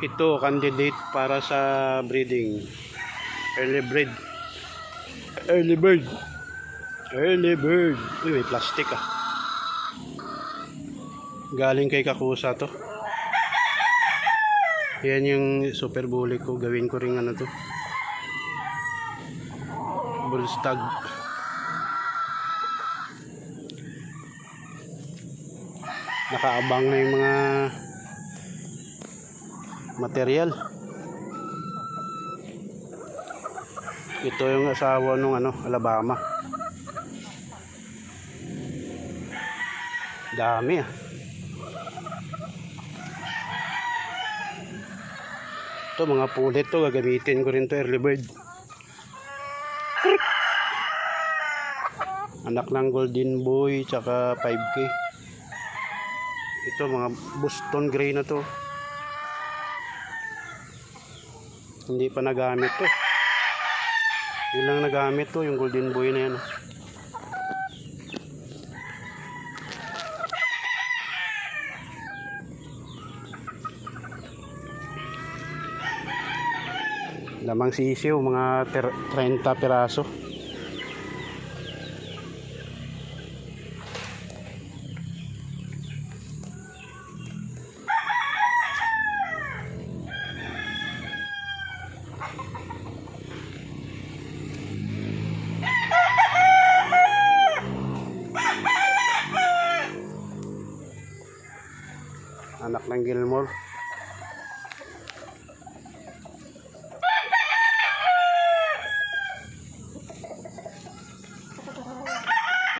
Ito, candidate para sa breeding. Early breed. Early bird. Early bird. Uy, may plastic ah. Galing kay Kakusa to. Yan yung super bully ko. Gawin ko rin ano to. Bullstag. Nakaabang na yung mga material. Ito yung asawa nung Alabama. Dami ah. Ito mga pulit to, gagamitin ko rin to, early bird. Anak ng golden boy tsaka 5K. Ito mga Boston gray na to. Hindi pa nagamit to. Yun lang nagamit to, yung golden boy na yan. Lamang sisiw, mga 30 piraso. Anak ng Gilmore.